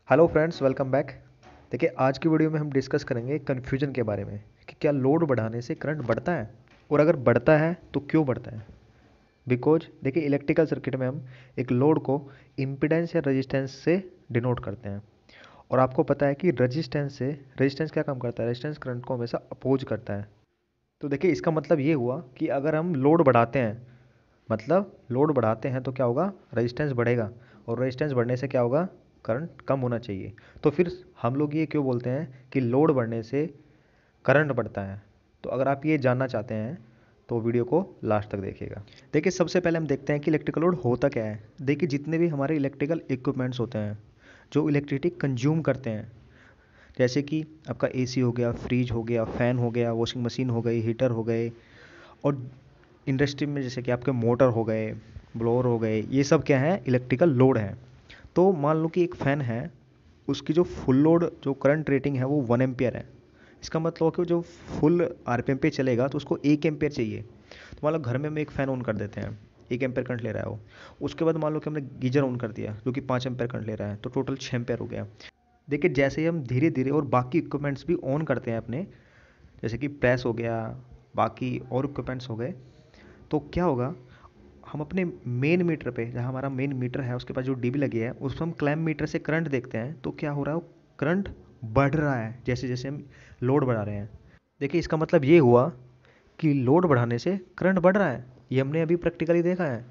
Hello friends, welcome back. देखिए, आज की वीडियो में हम डिस्कस करेंगे कन्फ्यूजन के बारे में कि क्या लोड बढ़ाने से करंट बढ़ता है, और अगर बढ़ता है तो क्यों बढ़ता है। बिकॉज देखिए, इलेक्ट्रिकल सर्किट में हम एक लोड को इम्पिडेंस या रेजिस्टेंस से डिनोट करते हैं। और आपको पता है कि रेजिस्टेंस क्या काम करता है, रेजिस्टेंस करंट को हमेशा अपोज करता है। तो देखिए, इसका मतलब ये हुआ कि अगर हम लोड बढ़ाते हैं, तो क्या होगा, रेजिस्टेंस बढ़ेगा। और रेजिस्टेंस बढ़ने से क्या होगा, करंट कम होना चाहिए। तो फिर हम लोग ये क्यों बोलते हैं कि लोड बढ़ने से करंट बढ़ता है। तो अगर आप ये जानना चाहते हैं तो वीडियो को लास्ट तक देखिएगा। देखिए, सबसे पहले हम देखते हैं कि इलेक्ट्रिकल लोड होता क्या है। देखिए, जितने भी हमारे इलेक्ट्रिकल इक्विपमेंट्स होते हैं जो इलेक्ट्रिसिटी कंज्यूम करते हैं, जैसे कि आपका एसी हो गया, फ्रिज हो गया, फ़ैन हो गया, वॉशिंग मशीन हो गई, हीटर हो गए, और इंडस्ट्री में जैसे कि आपके मोटर हो गए, ब्लोअर हो गए, ये सब क्या है, इलेक्ट्रिकल लोड है। तो मान लो कि एक फ़ैन है, उसकी जो फुल लोड जो करंट रेटिंग है वो 1 एम्पियर है। इसका मतलब कि जो फुल आरपीएम पे चलेगा तो उसको 1 एम्पियर चाहिए। तो मान लो घर में हम एक फ़ैन ऑन कर देते हैं, 1 एम्पियर करंट ले रहा है वो। उसके बाद मान लो कि हमने गीजर ऑन कर दिया जो कि 5 एम्पियर करंट ले रहा है, तो टोटल 6 एम्पियर हो गया। देखिए, जैसे ही हम धीरे धीरे और बाकी इक्विपमेंट्स भी ऑन करते हैं अपने, जैसे कि प्रेस हो गया, बाकी और इक्विपमेंट्स हो गए, तो क्या होगा, हम अपने मेन मीटर पे, जहाँ हमारा मेन मीटर है उसके पास जो डीबी लगी है, उस पर हम क्लैम्प मीटर से करंट देखते हैं, तो क्या हो रहा है, वो करंट बढ़ रहा है जैसे जैसे हम लोड बढ़ा रहे हैं। देखिए, इसका मतलब ये हुआ कि लोड बढ़ाने से करंट बढ़ रहा है। ये हमने अभी प्रैक्टिकली देखा है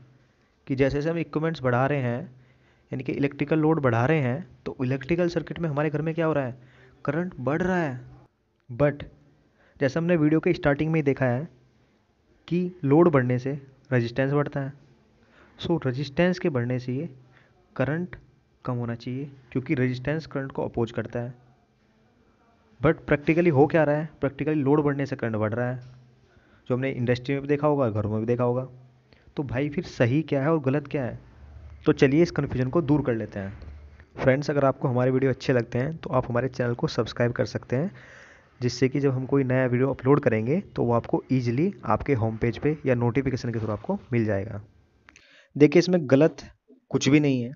कि जैसे जैसे हम इक्विपमेंट्स बढ़ा रहे हैं, यानी कि इलेक्ट्रिकल लोड बढ़ा रहे हैं, तो इलेक्ट्रिकल सर्किट में हमारे घर में क्या हो रहा है, करंट बढ़ रहा है। बट जैसे हमने वीडियो के स्टार्टिंग में ही देखा है कि लोड बढ़ने से रेजिस्टेंस बढ़ता है। सो रेजिस्टेंस के बढ़ने से ये करंट कम होना चाहिए, क्योंकि रेजिस्टेंस करंट को अपोज करता है। बट प्रैक्टिकली हो क्या रहा है, प्रैक्टिकली लोड बढ़ने से करंट बढ़ रहा है, जो हमने इंडस्ट्री में भी देखा होगा, घरों में भी देखा होगा। तो भाई, फिर सही क्या है और गलत क्या है। तो चलिए इस कन्फ्यूजन को दूर कर लेते हैं। फ्रेंड्स, अगर आपको हमारे वीडियो अच्छे लगते हैं तो आप हमारे चैनल को सब्सक्राइब कर सकते हैं, जिससे कि जब हम कोई नया वीडियो अपलोड करेंगे तो वो आपको ईजिली आपके होम पेज पे या नोटिफिकेशन के थ्रू आपको मिल जाएगा। देखिए, इसमें गलत कुछ भी नहीं है,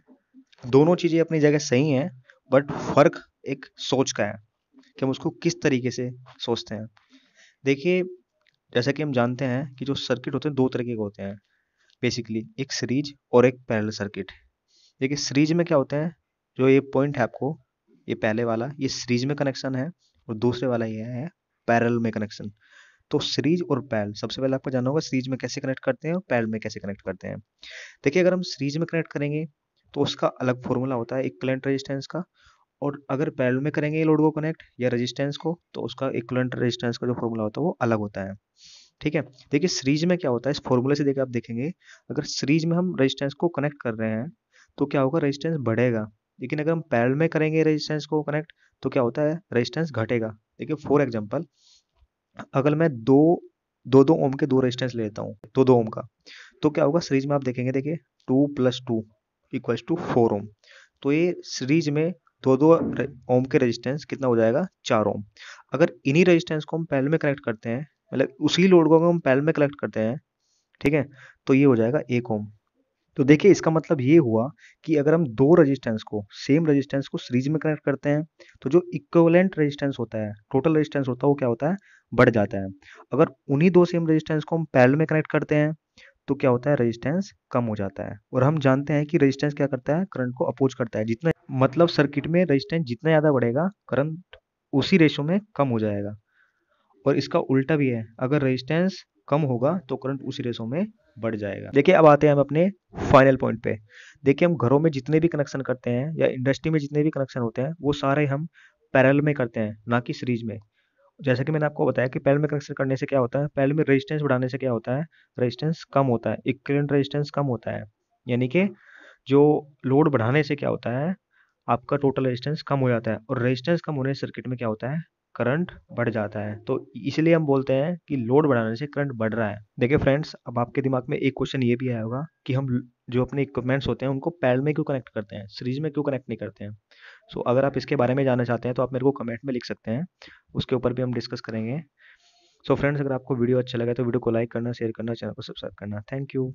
दोनों चीज़ें अपनी जगह सही हैं। बट फ़र्क एक सोच का है कि हम उसको किस तरीके से सोचते हैं। देखिए, जैसा कि हम जानते हैं कि जो सर्किट होते हैं 2 तरीके के होते हैं बेसिकली, एक सीरीज और एक पैरेलल सर्किट। देखिए, सीरीज में क्या होता है, जो ये पॉइंट है आपको, ये पहले वाला ये सीरीज में कनेक्शन है, और दूसरे वाला ये है पैरेलल में कनेक्शन। तो सीरीज और पैरेलल, सबसे पहले आपको जानना होगा सीरीज में कैसे कनेक्ट करते हैं और पैरेलल में कैसे कनेक्ट करते हैं। देखिए, अगर हम सीरीज में कनेक्ट करेंगे तो उसका अलग फॉर्मूला होता है इक्विवेलेंट रेजिस्टेंस का। और अगर पैरेलल में करेंगे लोड को कनेक्ट या रेजिस्टेंस को, तो उसका इक्विवेलेंट रेजिस्टेंस का जो फॉर्मूला होता है वो अलग होता है। ठीक है। देखिए, सीरीज में क्या होता है, इस फॉर्मूले से देखिए आप देखेंगे, अगर सीरीज में हम रेजिस्टेंस को कनेक्ट कर रहे हैं तो क्या होगा, रेजिस्टेंस बढ़ेगा। लेकिन अगर हम पैरेलल में करेंगे रेजिस्टेंस को कनेक्ट, तो क्या होता है, रेजिस्टेंस घटेगा। देखिए, फॉर एग्जांपल, अगर मैं दो दो दो ओम के दो रेजिस्टेंस लेता हूँ, दो दो ओम का, तो क्या होगा, सीरीज में आप देखेंगे, देखिए 2 + 2 = 4 ओम। तो ये सीरीज में दो दो ओम के रेजिस्टेंस कितना हो जाएगा, 4 ओम। अगर इन्हीं रेजिस्टेंस को हम पैरेलल में कनेक्ट करते हैं, मतलब उसी लोड को अगर हम पैरेलल में कनेक्ट करते हैं, ठीक है, तो ये हो जाएगा 1 ओम। तो देखिए, इसका मतलब ये हुआ कि अगर हम दो रेजिस्टेंस को, सेम रेजिस्टेंस को सीरीज में कनेक्ट करते हैं, तो जो इक्विवेलेंट रेजिस्टेंस होता है, टोटल रेजिस्टेंस होता है, वो क्या होता है, बढ़ जाता है। अगर उन्हीं दो सेम रेजिस्टेंस को हम पैरेलल में कनेक्ट करते हैं, तो क्या होता है, रेजिस्टेंस कम हो जाता है। और हम जानते हैं कि रेजिस्टेंस क्या करता है, करंट को अपोज करता है। जितना मतलब सर्किट में रेजिस्टेंस जितना ज़्यादा बढ़ेगा, करंट उसी रेशो में कम हो जाएगा। और इसका उल्टा भी है, अगर रेजिस्टेंस कम होगा तो करंट उसी रेशो में बढ़ जाएगा। देखिए, अब आते हैं हम अपने फाइनल पॉइंट पे। देखिए, हम घरों में जितने भी कनेक्शन करते हैं या इंडस्ट्री में जितने भी कनेक्शन होते हैं, वो सारे हम पैरेलल में करते हैं, ना कि सीरीज में। जैसा कि मैंने आपको बताया कि पैरेलल में कनेक्शन करने से क्या होता है, पैरेलल में रेजिस्टेंस बढ़ाने से क्या होता है, रेजिस्टेंस कम होता है, इक्विवेलेंट रेजिस्टेंस कम होता है। यानी कि जो लोड बढ़ाने से क्या होता है, आपका टोटल रेजिस्टेंस कम हो जाता है, और रेजिस्टेंस कम होने से सर्किट में क्या होता है, करंट बढ़ जाता है। तो इसलिए हम बोलते हैं कि लोड बढ़ाने से करंट बढ़ रहा है। देखिए फ्रेंड्स, अब आपके दिमाग में एक क्वेश्चन ये भी आया होगा कि हम जो अपने इक्विपमेंट्स होते हैं उनको पैरेलल में क्यों कनेक्ट करते हैं, सीरीज में क्यों कनेक्ट नहीं करते हैं। सो अगर आप इसके बारे में जानना चाहते हैं तो आप मेरे को कमेंट में लिख सकते हैं, उसके ऊपर भी हम डिस्कस करेंगे। सो फ्रेंड्स, अगर आपको वीडियो अच्छा लगा तो वीडियो को लाइक करना, शेयर करना, चैनल को सब्सक्राइब करना। Thank you.